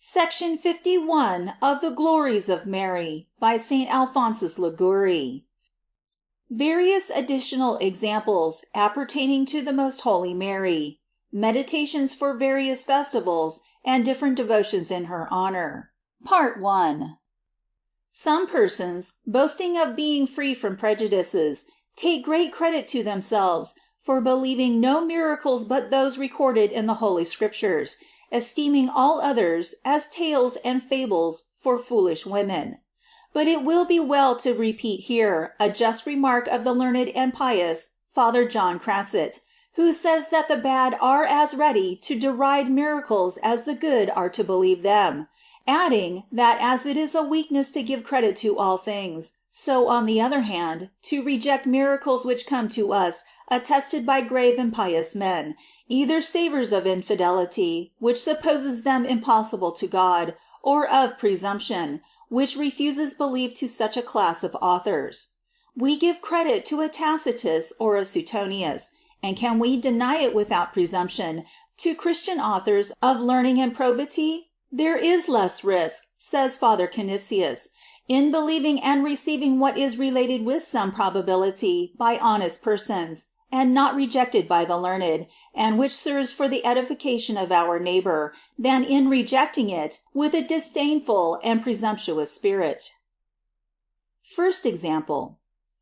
Section 51 of the Glories of Mary by St. Alphonsus Liguori. Various additional examples appertaining to the Most Holy Mary. Meditations for various festivals and different devotions in her honor. Part 1. Some persons, boasting of being free from prejudices, take great credit to themselves for believing no miracles but those recorded in the Holy Scriptures, esteeming all others as tales and fables for foolish women. But it will be well to repeat here a just remark of the learned and pious Father John Crasset, who says that the bad are as ready to deride miracles as the good are to believe them, adding that as it is a weakness to give credit to all things, so on the other hand, to reject miracles which come to us attested by grave and pious men, either savors of infidelity, which supposes them impossible to God, or of presumption, which refuses belief to such a class of authors. We give credit to a Tacitus or a Suetonius, and can we deny it without presumption to Christian authors of learning and probity? There is less risk, says Father Canisius, in believing and receiving what is related with some probability by honest persons, and not rejected by the learned, and which serves for the edification of our neighbor, than in rejecting it with a disdainful and presumptuous spirit. First example.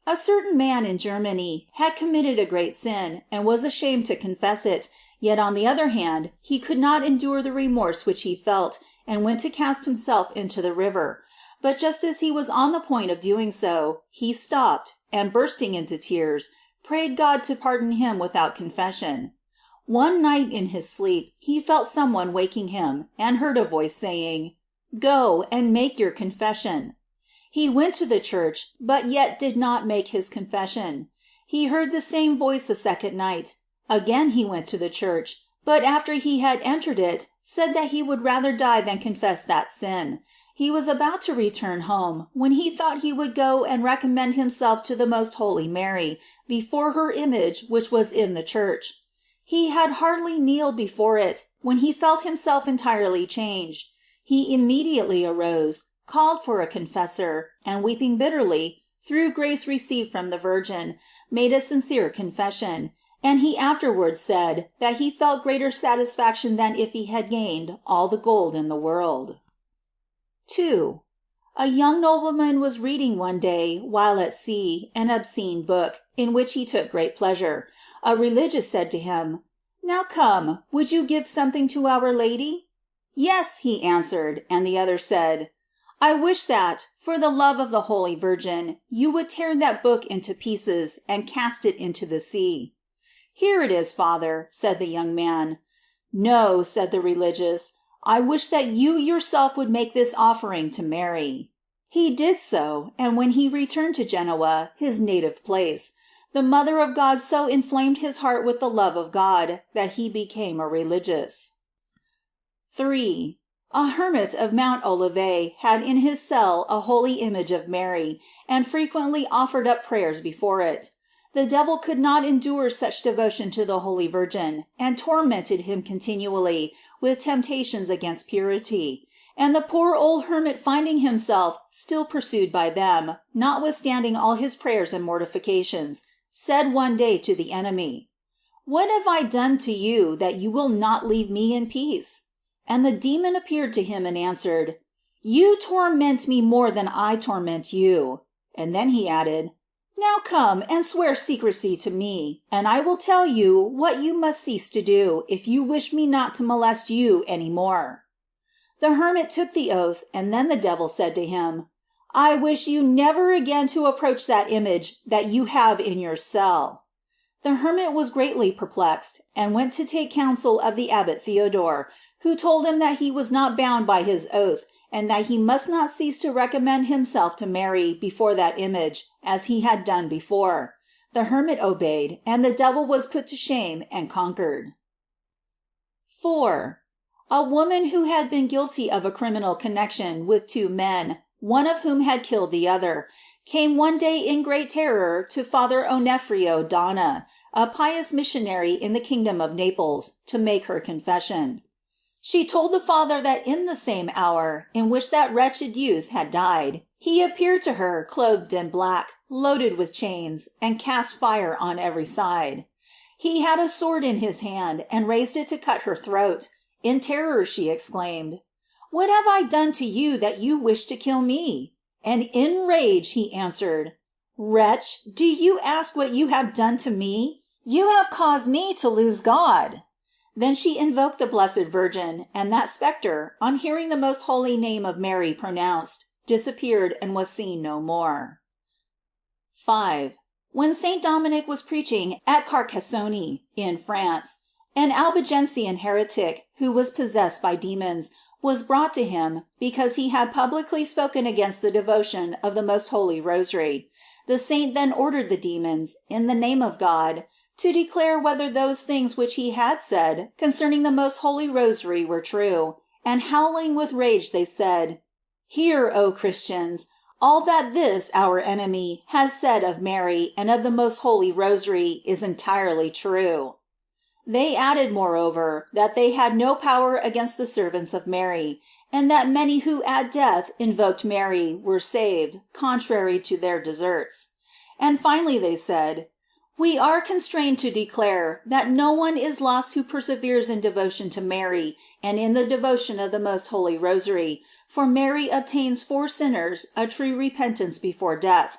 A certain man in Germany had committed a great sin, and was ashamed to confess it, yet on the other hand he could not endure the remorse which he felt, and went to cast himself into the river. But just as he was on the point of doing so, he stopped, and bursting into tears, prayed God to pardon him without confession. One night in his sleep he felt someone waking him, and heard a voice saying, "Go and make your confession." He went to the church, but yet did not make his confession. He heard the same voice a second night. Again he went to the church, but after he had entered it, said that he would rather die than confess that sin. He was about to return home, when he thought he would go and recommend himself to the Most Holy Mary, before her image which was in the church. He had hardly kneeled before it, when he felt himself entirely changed. He immediately arose, called for a confessor, and weeping bitterly, through grace received from the Virgin, made a sincere confession, and he afterwards said that he felt greater satisfaction than if he had gained all the gold in the world. 2. A young nobleman was reading one day, while at sea, an obscene book, in which he took great pleasure. A religious said to him, "Now come, would you give something to Our Lady?" "Yes," he answered, and the other said, "I wish that, for the love of the Holy Virgin, you would tear that book into pieces, and cast it into the sea." "Here it is, Father," said the young man. "No," said the religious, "I wish that you yourself would make this offering to Mary." He did so, and when he returned to Genoa, his native place, the Mother of God so inflamed his heart with the love of God, that he became a religious. 3. A hermit of Mount Olivet had in his cell a holy image of Mary, and frequently offered up prayers before it. The devil could not endure such devotion to the Holy Virgin, and tormented him continually with temptations against purity, and the poor old hermit, finding himself still pursued by them, notwithstanding all his prayers and mortifications, said one day to the enemy, "What have I done to you, that you will not leave me in peace?" And the demon appeared to him and answered, "You torment me more than I torment you." And then he added, "Now come and swear secrecy to me, and I will tell you what you must cease to do, if you wish me not to molest you any more." The hermit took the oath, and then the devil said to him, "I wish you never again to approach that image that you have in your cell." The hermit was greatly perplexed, and went to take counsel of the abbot Theodore, who told him that he was not bound by his oath, and that he must not cease to recommend himself to Mary before that image, as he had done before. The hermit obeyed, and the devil was put to shame and conquered. 4. A woman who had been guilty of a criminal connection with two men, one of whom had killed the other, came one day in great terror to Father Onefrio Donna, a pious missionary in the kingdom of Naples, to make her confession. She told the father that in the same hour in which that wretched youth had died, he appeared to her clothed in black, loaded with chains, and cast fire on every side. He had a sword in his hand, and raised it to cut her throat. In terror she exclaimed, "What have I done to you that you wish to kill me?" And in rage he answered, "Wretch, do you ask what you have done to me? You have caused me to lose God." Then she invoked the Blessed Virgin, and that spectre, on hearing the most holy name of Mary pronounced, disappeared and was seen no more. 5. When Saint Dominic was preaching at Carcassonne, in France, an Albigensian heretic, who was possessed by demons, was brought to him because he had publicly spoken against the devotion of the Most Holy Rosary. The saint then ordered the demons, in the name of God, to declare whether those things which he had said concerning the Most Holy Rosary were true, and howling with rage they said, "Hear, O Christians, all that this our enemy has said of Mary and of the Most Holy Rosary is entirely true." They added, moreover, that they had no power against the servants of Mary, and that many who at death invoked Mary were saved, contrary to their deserts. And finally they said, "We are constrained to declare that no one is lost who perseveres in devotion to Mary and in the devotion of the Most Holy Rosary, for Mary obtains for sinners a true repentance before death."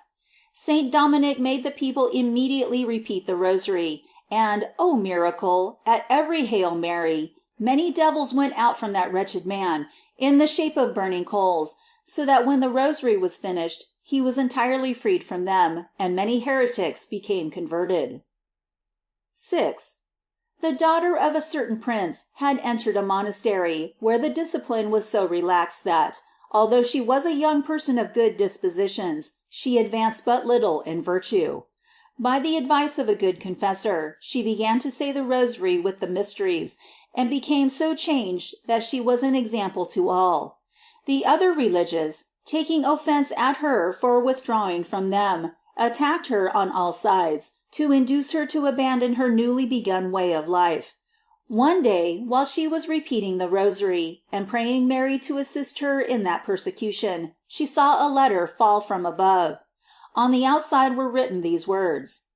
Saint Dominic made the people immediately repeat the Rosary, and, oh miracle, at every Hail Mary, many devils went out from that wretched man, in the shape of burning coals, so that when the Rosary was finished, he was entirely freed from them, and many heretics became converted. 6. The daughter of a certain prince had entered a monastery, where the discipline was so relaxed that, although she was a young person of good dispositions, she advanced but little in virtue. By the advice of a good confessor, she began to say the Rosary with the mysteries, and became so changed that she was an example to all. The other religious, taking offense at her for withdrawing from them, attacked her on all sides, to induce her to abandon her newly begun way of life. One day, while she was repeating the Rosary, and praying Mary to assist her in that persecution, she saw a letter fall from above. On the outside were written these words: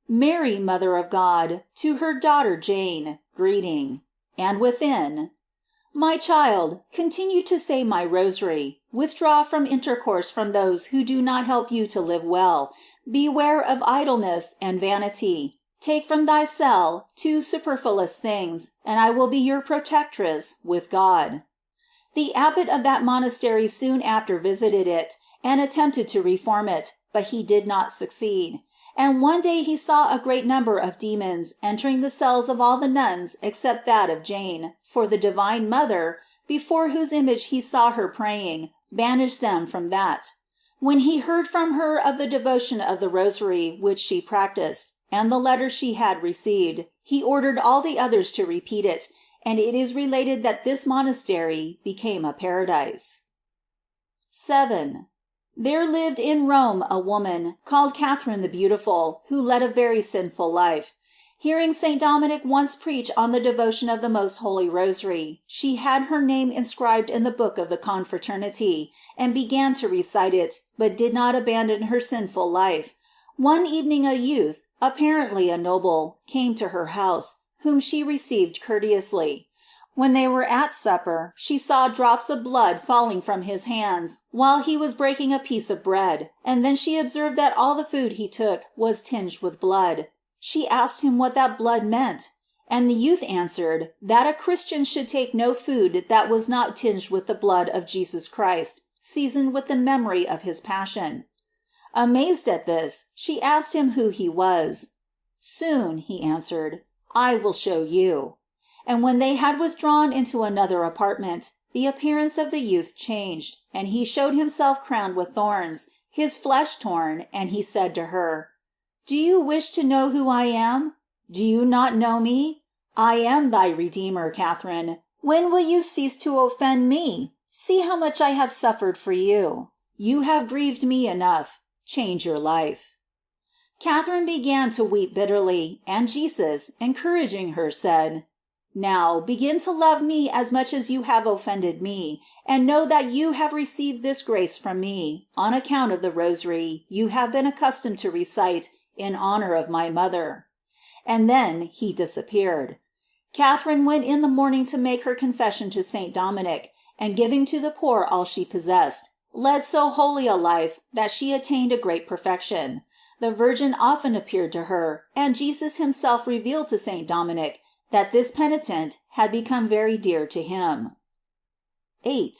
"Mary, Mother of God, to her daughter Jane, greeting." And within: "My child, continue to say my Rosary. Withdraw from intercourse from those who do not help you to live well. Beware of idleness and vanity. Take from thy cell 2 superfluous things, and I will be your protectress with God." The abbot of that monastery soon after visited it, and attempted to reform it, but he did not succeed. And one day he saw a great number of demons entering the cells of all the nuns except that of Jane, for the Divine Mother, before whose image he saw her praying, banished them from that. When he heard from her of the devotion of the Rosary which she practiced, and the letter she had received, he ordered all the others to repeat it, and it is related that this monastery became a paradise. 7. There lived in Rome a woman, called Catherine the Beautiful, who led a very sinful life. Hearing Saint Dominic once preach on the devotion of the Most Holy Rosary, she had her name inscribed in the book of the confraternity, and began to recite it, but did not abandon her sinful life. One evening a youth, apparently a noble, came to her house, whom she received courteously. When they were at supper, she saw drops of blood falling from his hands while he was breaking a piece of bread, and then she observed that all the food he took was tinged with blood. She asked him what that blood meant, and the youth answered that a Christian should take no food that was not tinged with the blood of Jesus Christ, seasoned with the memory of his passion. Amazed at this, she asked him who he was. "Soon," he answered, "I will show you." And when they had withdrawn into another apartment, the appearance of the youth changed, and he showed himself crowned with thorns, his flesh torn, and he said to her, "Do you wish to know who I am? Do you not know me? I am thy Redeemer, Catherine. When will you cease to offend me? See how much I have suffered for you. You have grieved me enough. Change your life." Catherine began to weep bitterly, and Jesus, encouraging her, said, Now begin to love me as much as you have offended me, and know that you have received this grace from me, on account of the Rosary you have been accustomed to recite in honor of my mother." And then he disappeared. Catherine went in the morning to make her confession to Saint Dominic, and giving to the poor all she possessed, led so holy a life that she attained a great perfection. The Virgin often appeared to her, and Jesus himself revealed to Saint Dominic that this penitent had become very dear to him. 8.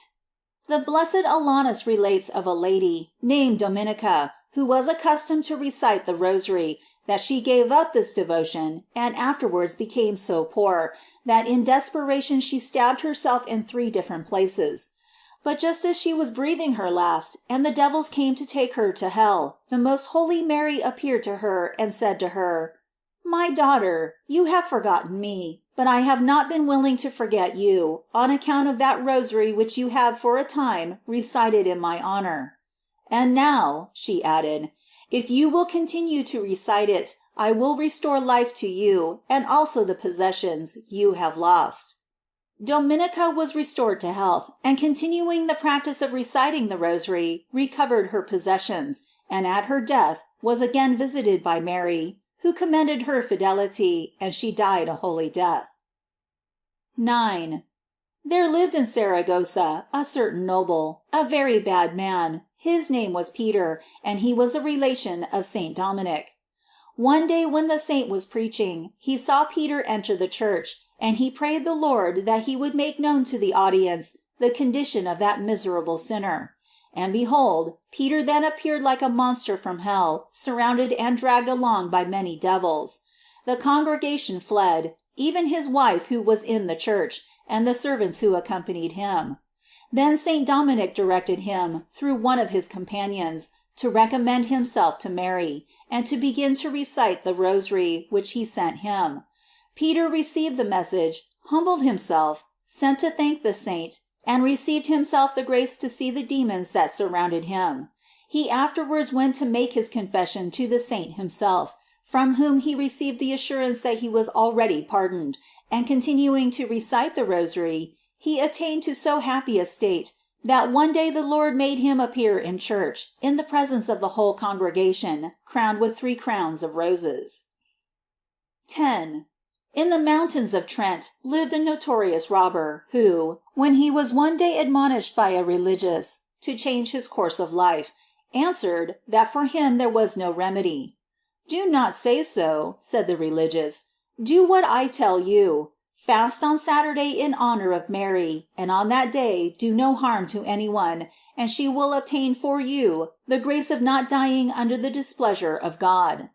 The Blessed Alanus relates of a lady, named Dominica, who was accustomed to recite the Rosary, that she gave up this devotion, and afterwards became so poor, that in desperation she stabbed herself in 3 different places. But just as she was breathing her last, and the devils came to take her to hell, the most holy Mary appeared to her and said to her, "My daughter, you have forgotten me, but I have not been willing to forget you, on account of that Rosary which you have for a time recited in my honor. And now," she added, "if you will continue to recite it, I will restore life to you, and also the possessions you have lost." Dominica was restored to health, and continuing the practice of reciting the Rosary, recovered her possessions, and at her death was again visited by Mary, who commended her fidelity, and she died a holy death. 9. There lived in Saragossa a certain noble, a very bad man. His name was Peter, and he was a relation of Saint Dominic. One day when the saint was preaching, he saw Peter enter the church, and he prayed the Lord that he would make known to the audience the condition of that miserable sinner. And behold, Peter then appeared like a monster from hell, surrounded and dragged along by many devils. The congregation fled, even his wife who was in the church, and the servants who accompanied him. Then Saint Dominic directed him, through one of his companions, to recommend himself to Mary, and to begin to recite the Rosary which he sent him. Peter received the message, humbled himself, sent to thank the saint, and received himself the grace to see the demons that surrounded him. He afterwards went to make his confession to the saint himself, from whom he received the assurance that he was already pardoned, and continuing to recite the Rosary, he attained to so happy a state that one day the Lord made him appear in church, in the presence of the whole congregation, crowned with 3 crowns of roses. 10. In the mountains of Trent lived a notorious robber, who, when he was one day admonished by a religious to change his course of life, answered that for him there was no remedy. "Do not say so," said the religious. "Do what I tell you. Fast on Saturday in honor of Mary, and on that day do no harm to anyone, and she will obtain for you the grace of not dying under the displeasure of God."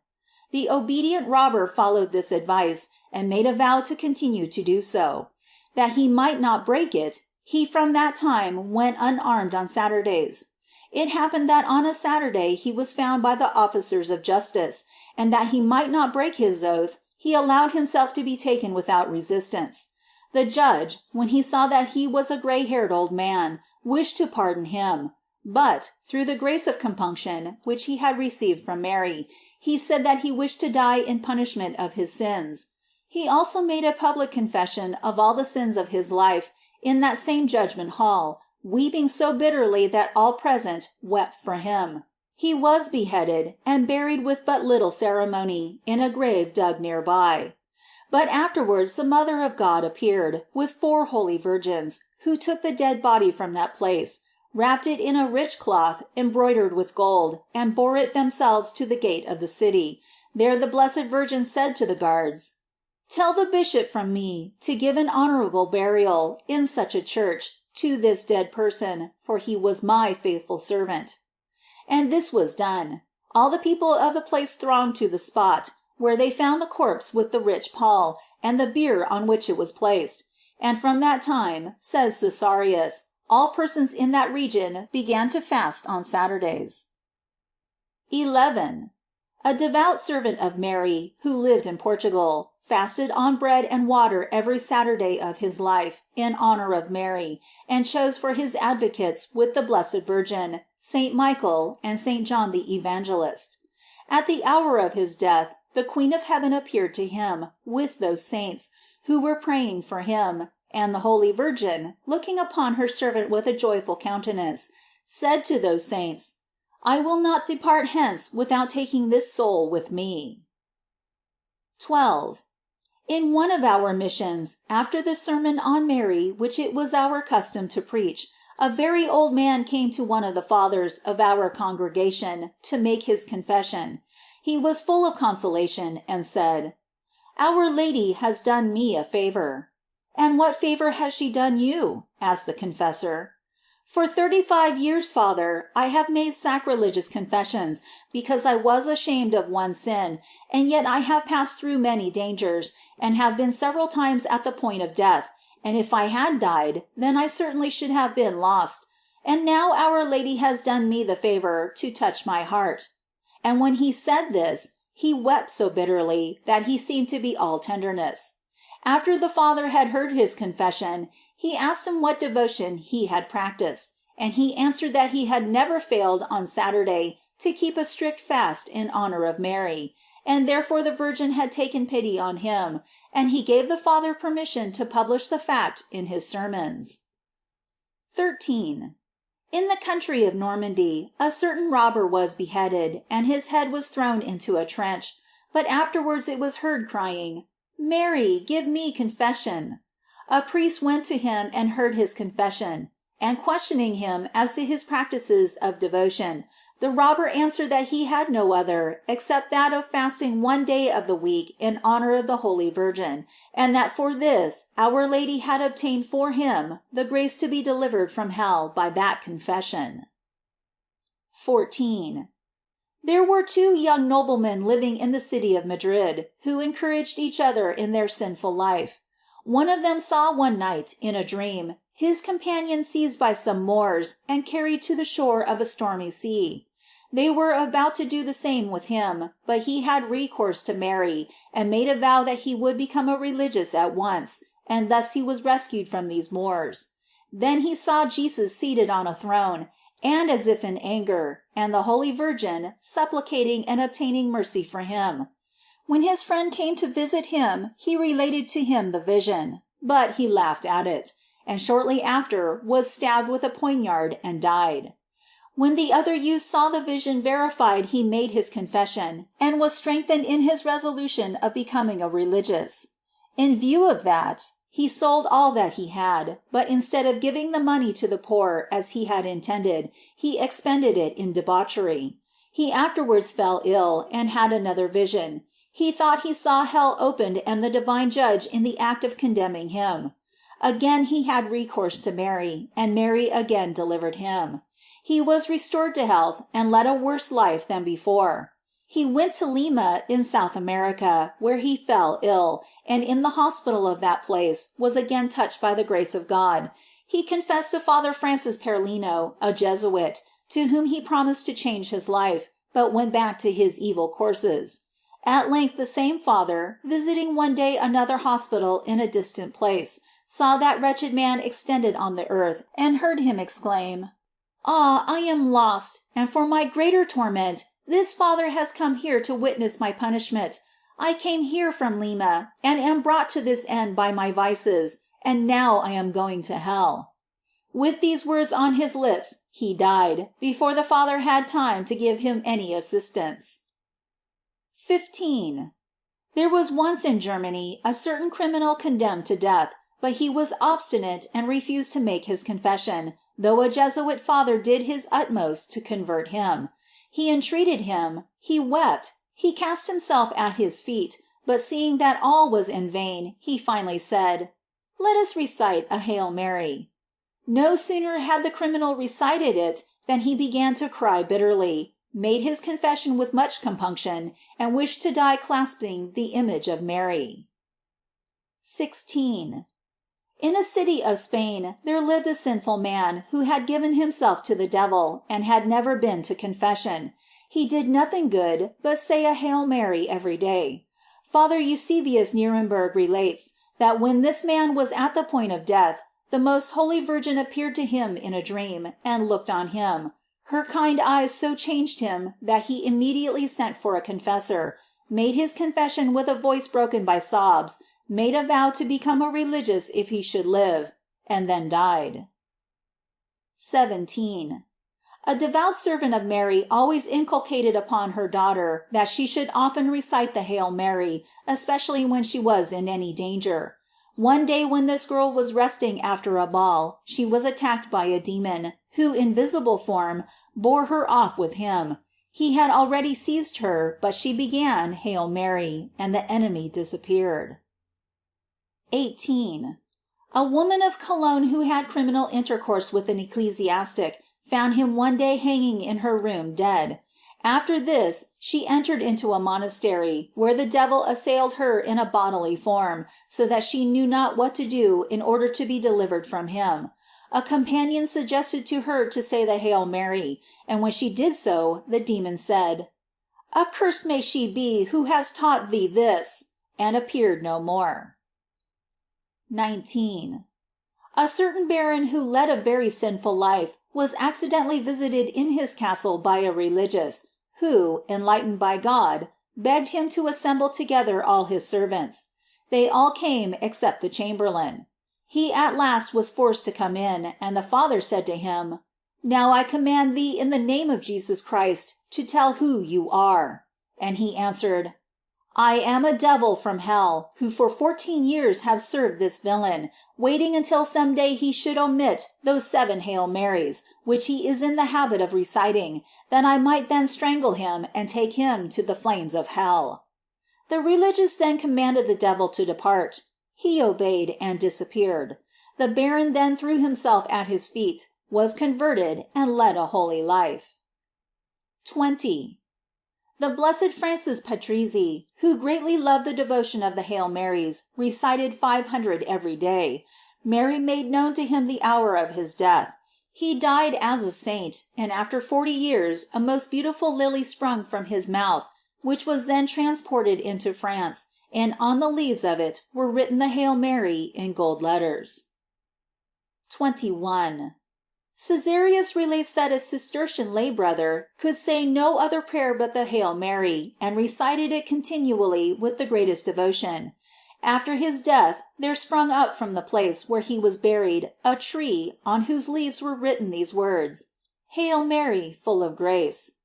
The obedient robber followed this advice, and made a vow to continue to do so. That he might not break it, he from that time went unarmed on Saturdays. It happened that on a Saturday he was found by the officers of justice, and that he might not break his oath, he allowed himself to be taken without resistance. The judge, when he saw that he was a gray-haired old man, wished to pardon him, but, through the grace of compunction which he had received from Mary, he said that he wished to die in punishment of his sins. He also made a public confession of all the sins of his life in that same judgment hall, weeping so bitterly that all present wept for him. He was beheaded, and buried with but little ceremony, in a grave dug near by. But afterwards the Mother of God appeared, with 4 holy virgins, who took the dead body from that place, wrapped it in a rich cloth embroidered with gold, and bore it themselves to the gate of the city. There the Blessed Virgin said to the guards, "Tell the bishop from me to give an honorable burial, in such a church, to this dead person, for he was my faithful servant." And this was done. All the people of the place thronged to the spot, where they found the corpse with the rich pall, and the bier on which it was placed. And from that time, says Cesarius, all persons in that region began to fast on Saturdays. 11. A devout servant of Mary, who lived in Portugal, fasted on bread and water every Saturday of his life, in honor of Mary, and chose for his advocates with the Blessed Virgin, Saint Michael, and Saint John the Evangelist. At the hour of his death, the Queen of Heaven appeared to him, with those saints, who were praying for him, and the Holy Virgin, looking upon her servant with a joyful countenance, said to those saints, I will not depart hence without taking this soul with me. 12. In one of our missions, after the sermon on Mary which it was our custom to preach, a very old man came to one of the fathers of our congregation to make his confession. He was full of consolation, and said, Our Lady has done me a favor. And what favor has she done you? Asked the confessor. For 35 years, Father, I have made sacrilegious confessions, because I was ashamed of one sin, and yet I have passed through many dangers, and have been several times at the point of death, and if I had died, then I certainly should have been lost. And now Our Lady has done me the favor to touch my heart. And when he said this, he wept so bitterly that he seemed to be all tenderness. After the Father had heard his confession, he asked him what devotion he had practiced, and he answered that he had never failed on Saturday to keep a strict fast in honor of Mary, and therefore the Virgin had taken pity on him, and he gave the Father permission to publish the fact in his sermons. 13. In the country of Normandy, a certain robber was beheaded, and his head was thrown into a trench, but afterwards it was heard crying, Mary, give me confession. A priest went to him and heard his confession, and questioning him as to his practices of devotion, the robber answered that he had no other except that of fasting one day of the week in honor of the Holy Virgin, and that for this Our Lady had obtained for him the grace to be delivered from hell by that confession. 14. There were 2 young noblemen living in the city of Madrid, who encouraged each other in their sinful life. One of them saw one night, in a dream, his companion seized by some Moors and carried to the shore of a stormy sea. They were about to do the same with him, but he had recourse to Mary, and made a vow that he would become a religious at once, and thus he was rescued from these Moors. Then he saw Jesus seated on a throne, and as if in anger, and the Holy Virgin supplicating and obtaining mercy for him. When his friend came to visit him, he related to him the vision, but he laughed at it, and shortly after was stabbed with a poniard and died. When the other youth saw the vision verified, he made his confession, and was strengthened in his resolution of becoming a religious. In view of that, he sold all that he had, but instead of giving the money to the poor as he had intended, he expended it in debauchery. He afterwards fell ill, and had another vision. He thought he saw hell opened and the divine judge in the act of condemning him. Again he had recourse to Mary, and Mary again delivered him. He was restored to health and led a worse life than before. He went to Lima in South America, where he fell ill, and in the hospital of that place was again touched by the grace of God. He confessed to Father Francis Perlino, a Jesuit, to whom he promised to change his life, but went back to his evil courses. At length the same father, visiting one day another hospital in a distant place, saw that wretched man extended on the earth, and heard him exclaim, Ah, I am lost, and for my greater torment, this Father has come here to witness my punishment. I came here from Lima, and am brought to this end by my vices, and now I am going to hell. With these words on his lips, he died, before the Father had time to give him any assistance. 15. There was once in Germany a certain criminal condemned to death, but he was obstinate and refused to make his confession, though a Jesuit father did his utmost to convert him. He entreated him, he wept, he cast himself at his feet, but seeing that all was in vain, he finally said, "Let us recite a Hail Mary." No sooner had the criminal recited it than he began to cry bitterly, made his confession with much compunction, and wished to die clasping the image of Mary. 16. In a city of Spain there lived a sinful man who had given himself to the devil, and had never been to confession. He did nothing good but say a Hail Mary every day. Father Eusebius Nuremberg relates that when this man was at the point of death, the most holy Virgin appeared to him in a dream, and looked on him. Her kind eyes so changed him that he immediately sent for a confessor, made his confession with a voice broken by sobs, made a vow to become a religious if he should live, and then died. 17. A devout servant of Mary always inculcated upon her daughter that she should often recite the Hail Mary, especially when she was in any danger. One day when this girl was resting after a ball, she was attacked by a demon, who in visible form bore her off with him. He had already seized her, but she began Hail Mary, and the enemy disappeared. 18. A woman of Cologne who had criminal intercourse with an ecclesiastic found him one day hanging in her room dead. After this she entered into a monastery, where the devil assailed her in a bodily form, so that she knew not what to do in order to be delivered from him. A companion suggested to her to say the Hail Mary, and when she did so, the demon said, "Accursed may she be who has taught thee this," and appeared no more. 19. A certain baron who led a very sinful life was accidentally visited in his castle by a religious, who, enlightened by God, begged him to assemble together all his servants. They all came except the chamberlain. He at last was forced to come in, and the father said to him, "Now I command thee in the name of Jesus Christ to tell who you are." And he answered, "I am a devil from hell, who for 14 years have served this villain, waiting until some day he should omit those 7 Hail Marys, which he is in the habit of reciting, that I might then strangle him and take him to the flames of hell." The religious then commanded the devil to depart. He obeyed and disappeared. The baron then threw himself at his feet, was converted, and led a holy life. 20. The Blessed Francis Patrizzi, who greatly loved the devotion of the Hail Marys, recited 500 every day. Mary made known to him the hour of his death. He died as a saint, and after 40 years a most beautiful lily sprung from his mouth, which was then transported into France, and on the leaves of it were written the Hail Mary in gold letters. 21. Caesarius relates that a Cistercian lay brother could say no other prayer but the Hail Mary, and recited it continually with the greatest devotion. After his death there sprung up from the place where he was buried a tree on whose leaves were written these words: Hail Mary, full of grace.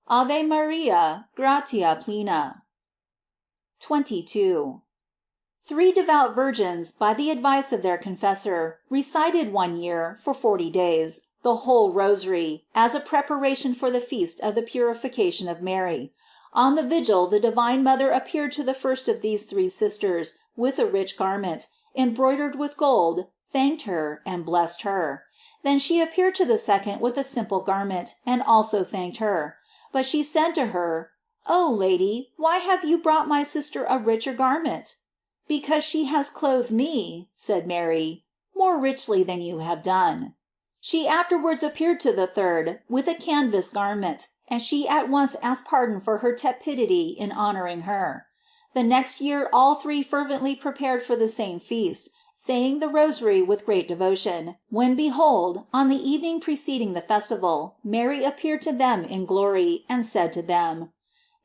Ave Maria, gratia plena. 22. 3 devout virgins, by the advice of their confessor, recited one year, for 40 days, the whole Rosary, as a preparation for the feast of the Purification of Mary. On the vigil the Divine Mother appeared to the first of these 3 sisters with a rich garment, embroidered with gold, thanked her, and blessed her. Then she appeared to the second with a simple garment, and also thanked her. But she said to her, "O Lady, why have you brought my sister a richer garment?" "Because she has clothed me," said Mary, "more richly than you have done." She afterwards appeared to the third with a canvas garment, and she at once asked pardon for her tepidity in honoring her. The next year all 3 fervently prepared for the same feast, saying the Rosary with great devotion, when behold, on the evening preceding the festival, Mary appeared to them in glory, and said to them,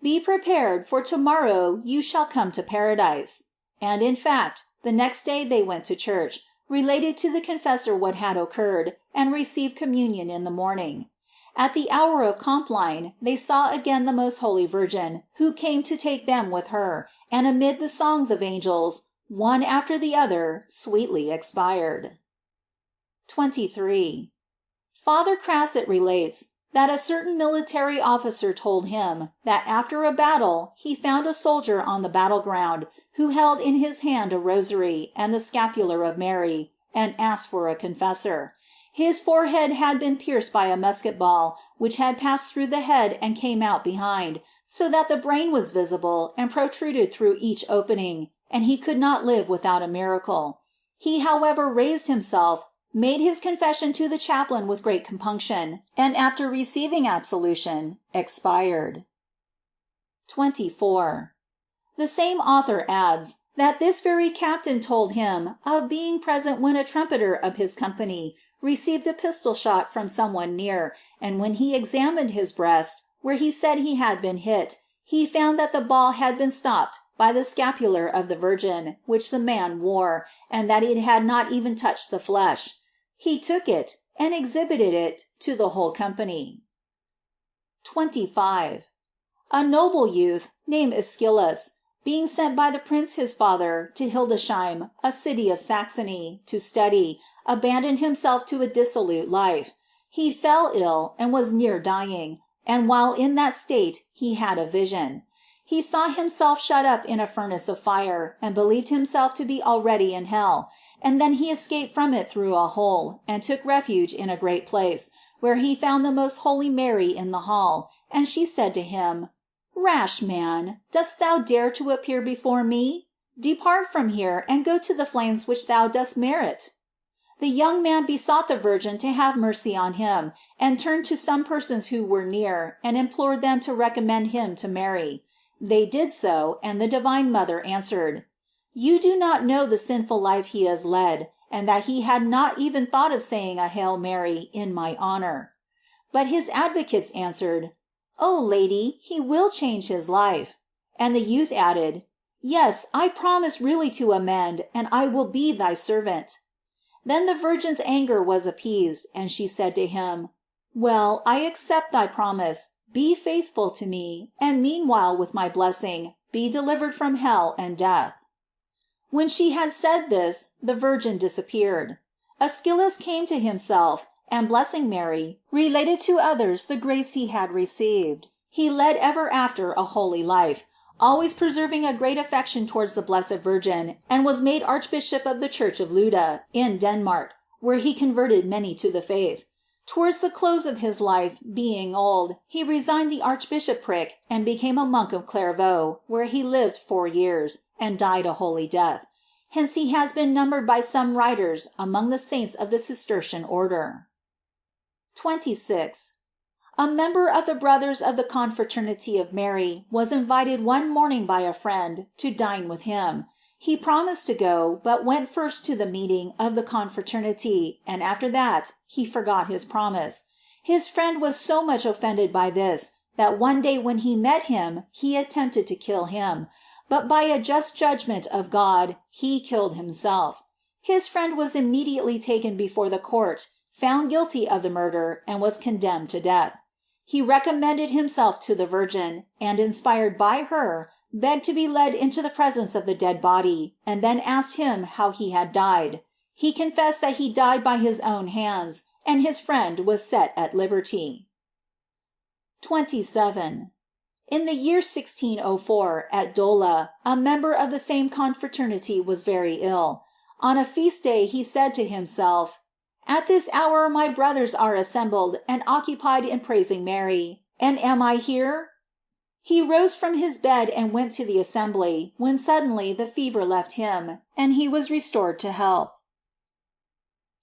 "Be prepared, for tomorrow you shall come to paradise." And in fact, the next day they went to church, related to the confessor what had occurred, and received communion in the morning. At the hour of Compline they saw again the most holy Virgin, who came to take them with her, and amid the songs of angels, one after the other sweetly expired. 23. Father Crasset relates that a certain military officer told him that after a battle he found a soldier on the battleground who held in his hand a rosary and the scapular of Mary, and asked for a confessor. His forehead had been pierced by a musket ball, which had passed through the head and came out behind, so that the brain was visible and protruded through each opening, and he could not live without a miracle. He however raised himself, made his confession to the chaplain with great compunction, and after receiving absolution, expired. 24. The same author adds, that this very captain told him of being present when a trumpeter of his company received a pistol shot from some one near, and when he examined his breast, where he said he had been hit, he found that the ball had been stopped by the scapular of the Virgin, which the man wore, and that it had not even touched the flesh. He took it, and exhibited it to the whole company. 25. A noble youth, named Aeschylus, being sent by the prince his father to Hildesheim, a city of Saxony, to study, abandoned himself to a dissolute life. He fell ill, and was near dying, and while in that state he had a vision. He saw himself shut up in a furnace of fire, and believed himself to be already in hell, and then he escaped from it through a hole, and took refuge in a great place, where he found the most holy Mary in the hall, and she said to him, "Rash man, dost thou dare to appear before me? Depart from here, and go to the flames which thou dost merit." The young man besought the Virgin to have mercy on him, and turned to some persons who were near, and implored them to recommend him to Mary. They did so, and the divine Mother answered, "You do not know the sinful life he has led, and that he had not even thought of saying a Hail Mary in my honor." But his advocates answered, "O Lady, he will change his life." And the youth added, "Yes, I promise really to amend, and I will be thy servant." Then the Virgin's anger was appeased, and she said to him, "Well, I accept thy promise, be faithful to me, and meanwhile with my blessing be delivered from hell and death." When she had said this, the Virgin disappeared. Aeschylus came to himself, and blessing Mary, related to others the grace he had received. He led ever after a holy life, always preserving a great affection towards the Blessed Virgin, and was made Archbishop of the Church of Luda, in Denmark, where he converted many to the faith. Towards the close of his life, being old, he resigned the archbishopric and became a monk of Clairvaux, where he lived 4 years, and died a holy death. Hence he has been numbered by some writers among the saints of the Cistercian order. 26. A member of the Brothers of the Confraternity of Mary was invited one morning by a friend to dine with him. He promised to go, but went first to the meeting of the confraternity, and after that he forgot his promise. His friend was so much offended by this, that one day when he met him he attempted to kill him, but by a just judgment of God he killed himself. His friend was immediately taken before the court, found guilty of the murder, and was condemned to death. He recommended himself to the Virgin, and inspired by her, begged to be led into the presence of the dead body, and then asked him how he had died. He confessed that he died by his own hands, and his friend was set at liberty. 27. In the year 1604, at Dola, a member of the same confraternity was very ill. On a feast day he said to himself, "At this hour my brothers are assembled and occupied in praising Mary, and am I here?" He rose from his bed and went to the assembly, when suddenly the fever left him, and he was restored to health.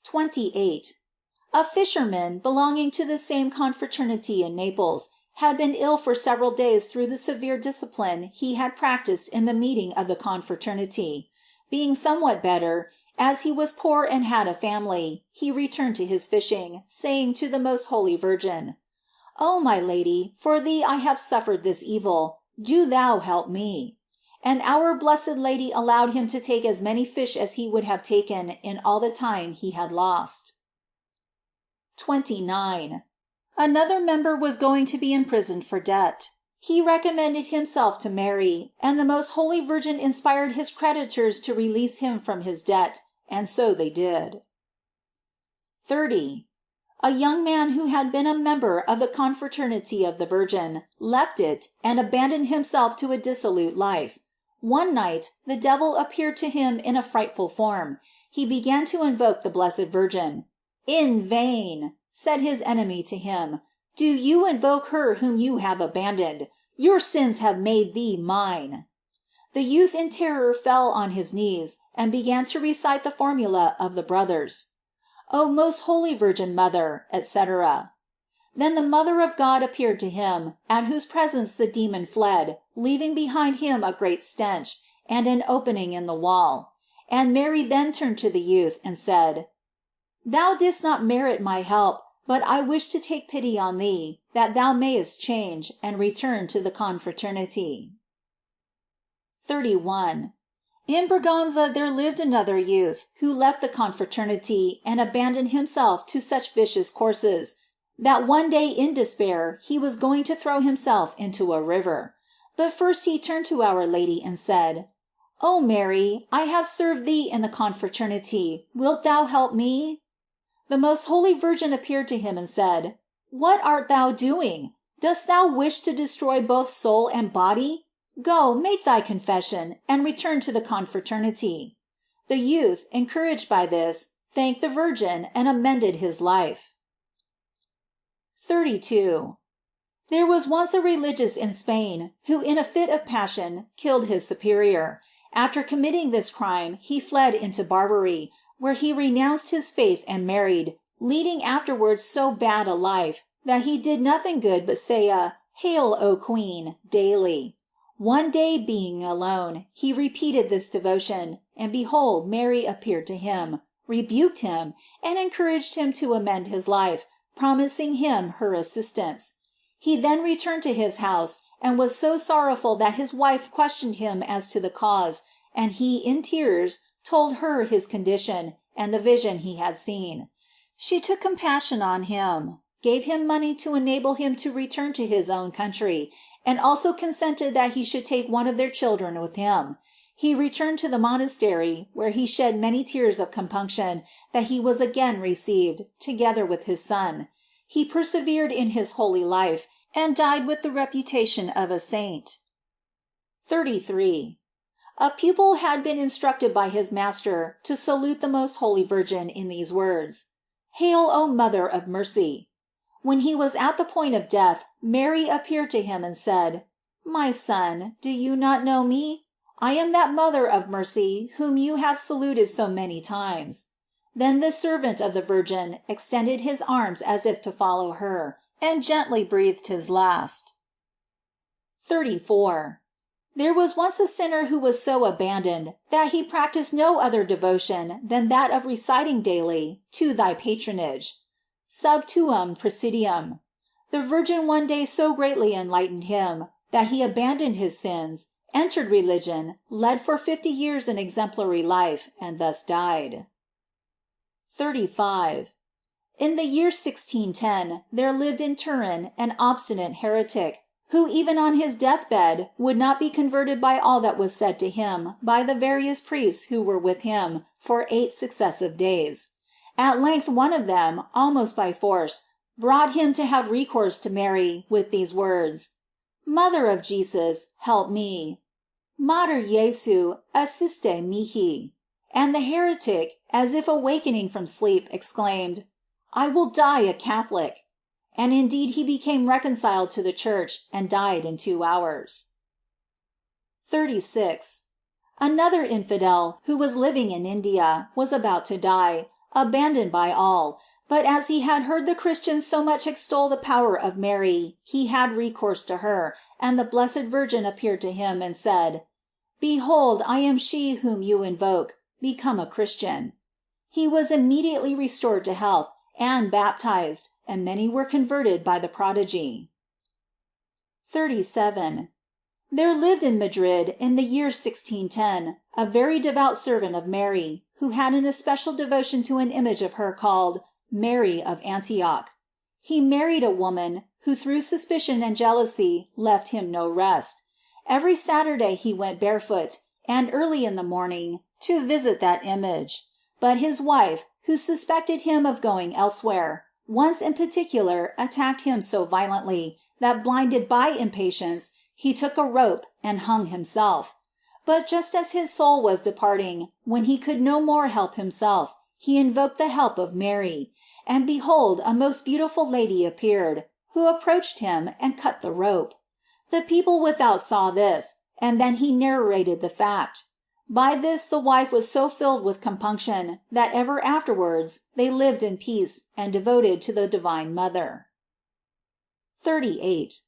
28. A fisherman, belonging to the same confraternity in Naples, had been ill for several days through the severe discipline he had practiced in the meeting of the confraternity. Being somewhat better, as he was poor and had a family, he returned to his fishing, saying to the most holy Virgin, "O my Lady, for thee I have suffered this evil, do thou help me." And our blessed Lady allowed him to take as many fish as he would have taken in all the time he had lost. 29. Another member was going to be imprisoned for debt. He recommended himself to Mary, and the most holy Virgin inspired his creditors to release him from his debt, and so they did. 30. A young man who had been a member of the confraternity of the Virgin, left it, and abandoned himself to a dissolute life. One night the devil appeared to him in a frightful form. He began to invoke the Blessed Virgin. "In vain," said his enemy to him, "do you invoke her whom you have abandoned. Your sins have made thee mine." The youth in terror fell on his knees, and began to recite the formula of the brothers. "O most holy Virgin Mother," etc. Then the Mother of God appeared to him, at whose presence the demon fled, leaving behind him a great stench, and an opening in the wall. And Mary then turned to the youth, and said, "Thou didst not merit my help, but I wish to take pity on thee, that thou mayest change, and return to the confraternity." 31. In Braganza there lived another youth who left the confraternity and abandoned himself to such vicious courses, that one day in despair he was going to throw himself into a river. But first he turned to Our Lady and said, "O Mary, I have served thee in the confraternity, wilt thou help me?" The most holy Virgin appeared to him and said, "What art thou doing? Dost thou wish to destroy both soul and body? Go, make thy confession, and return to the confraternity." The youth, encouraged by this, thanked the Virgin and amended his life. 32. There was once a religious in Spain, who in a fit of passion killed his superior. After committing this crime he fled into Barbary, where he renounced his faith and married, leading afterwards so bad a life that he did nothing good but say a "Hail, O Queen," daily. One day being alone, he repeated this devotion, and behold, Mary appeared to him, rebuked him, and encouraged him to amend his life, promising him her assistance. He then returned to his house, and was so sorrowful that his wife questioned him as to the cause, and he in tears told her his condition, and the vision he had seen. She took compassion on him, gave him money to enable him to return to his own country, and also consented that he should take one of their children with him. He returned to the monastery, where he shed many tears of compunction that he was again received, together with his son. He persevered in his holy life, and died with the reputation of a saint. 33. A pupil had been instructed by his master to salute the most holy Virgin in these words: "Hail, O Mother of Mercy." When he was at the point of death, Mary appeared to him and said, "My son, do you not know me? I am that Mother of Mercy whom you have saluted so many times." Then the servant of the Virgin extended his arms as if to follow her, and gently breathed his last. 34. There was once a sinner who was so abandoned that he practiced no other devotion than that of reciting daily "To thy patronage," "Sub tuum presidium." The Virgin one day so greatly enlightened him, that he abandoned his sins, entered religion, led for 50 years an exemplary life, and thus died. 35. In the year 1610 there lived in Turin an obstinate heretic, who even on his deathbed would not be converted by all that was said to him by the various priests who were with him for 8 successive days. At length one of them, almost by force, brought him to have recourse to Mary with these words: "Mother of Jesus, help me." "Mater Jesu, assiste mihi." And the heretic, as if awakening from sleep, exclaimed, "I will die a Catholic." And indeed he became reconciled to the Church, and died in 2 hours. 36. Another infidel, who was living in India, was about to die, abandoned by all, but as he had heard the Christians so much extol the power of Mary, he had recourse to her, and the Blessed Virgin appeared to him and said, "Behold, I am she whom you invoke, become a Christian." He was immediately restored to health, and baptized, and many were converted by the prodigy. 37. There lived in Madrid in the year 1610 a very devout servant of Mary, who had an especial devotion to an image of her called Mary of Antioch. He married a woman who through suspicion and jealousy left him no rest. Every Saturday he went barefoot, and early in the morning, to visit that image. But his wife, who suspected him of going elsewhere, once in particular attacked him so violently, that blinded by impatience, he took a rope and hung himself. But just as his soul was departing, when he could no more help himself, he invoked the help of Mary, and behold, a most beautiful lady appeared, who approached him and cut the rope. The people without saw this, and then he narrated the fact. By this the wife was so filled with compunction that ever afterwards they lived in peace and devoted to the Divine Mother. 38.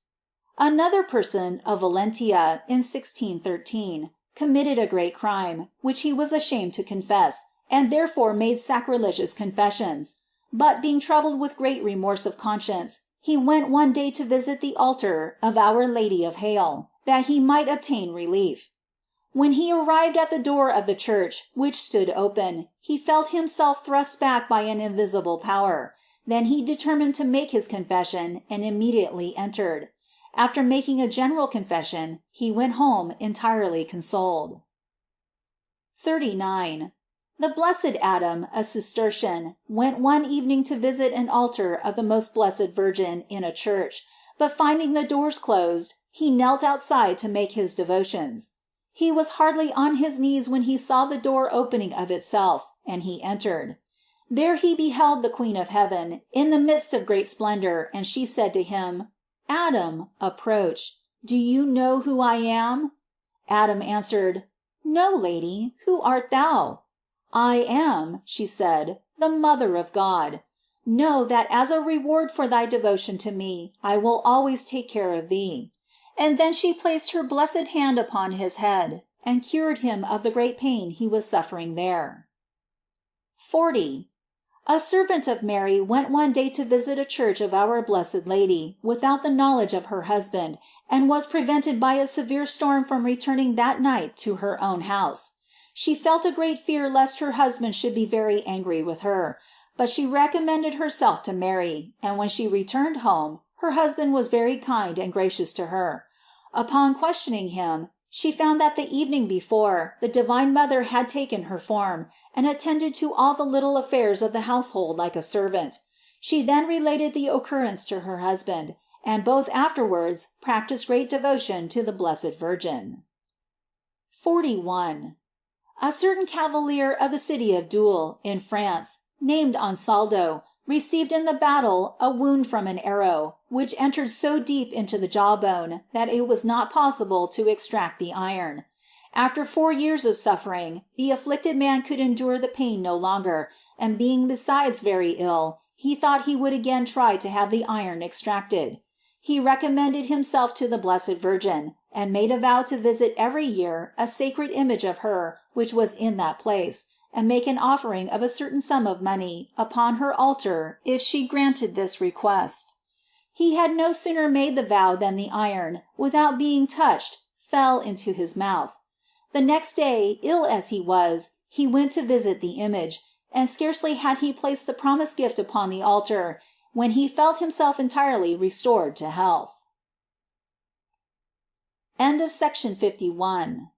Another person of Valentia in 1613 committed a great crime, which he was ashamed to confess, and therefore made sacrilegious confessions. But being troubled with great remorse of conscience, he went one day to visit the altar of Our Lady of Hail, that he might obtain relief. When he arrived at the door of the church, which stood open, he felt himself thrust back by an invisible power. Then he determined to make his confession, and immediately entered. After making a general confession, he went home entirely consoled. 39. The blessed Adam, a Cistercian, went one evening to visit an altar of the Most Blessed Virgin in a church, but finding the doors closed, he knelt outside to make his devotions. He was hardly on his knees when he saw the door opening of itself, and he entered. There he beheld the Queen of Heaven in the midst of great splendor, and she said to him, "Adam, approach. Do you know who I am?" Adam answered, "No, lady, who art thou?" "I am," she said, "the Mother of God. Know that as a reward for thy devotion to me, I will always take care of thee." And then she placed her blessed hand upon his head, and cured him of the great pain he was suffering there. 40. A servant of Mary went one day to visit a church of our Blessed Lady without the knowledge of her husband, and was prevented by a severe storm from returning that night to her own house. She felt a great fear lest her husband should be very angry with her, but she recommended herself to Mary, and when she returned home, her husband was very kind and gracious to her. Upon questioning him, she found that the evening before the Divine Mother had taken her form, and attended to all the little affairs of the household like a servant. She then related the occurrence to her husband, and both afterwards practiced great devotion to the Blessed Virgin. 41. A certain cavalier of the city of Deuil, in France, named Ansaldo, received in the battle a wound from an arrow, which entered so deep into the jawbone that it was not possible to extract the iron. After 4 years of suffering, the afflicted man could endure the pain no longer, and being besides very ill, he thought he would again try to have the iron extracted. He recommended himself to the Blessed Virgin, and made a vow to visit every year a sacred image of her which was in that place, and make an offering of a certain sum of money upon her altar if she granted this request. He had no sooner made the vow than the iron, without being touched, fell into his mouth. The next day, ill as he was, he went to visit the image, and scarcely had he placed the promised gift upon the altar, when he felt himself entirely restored to health. End of Section 51.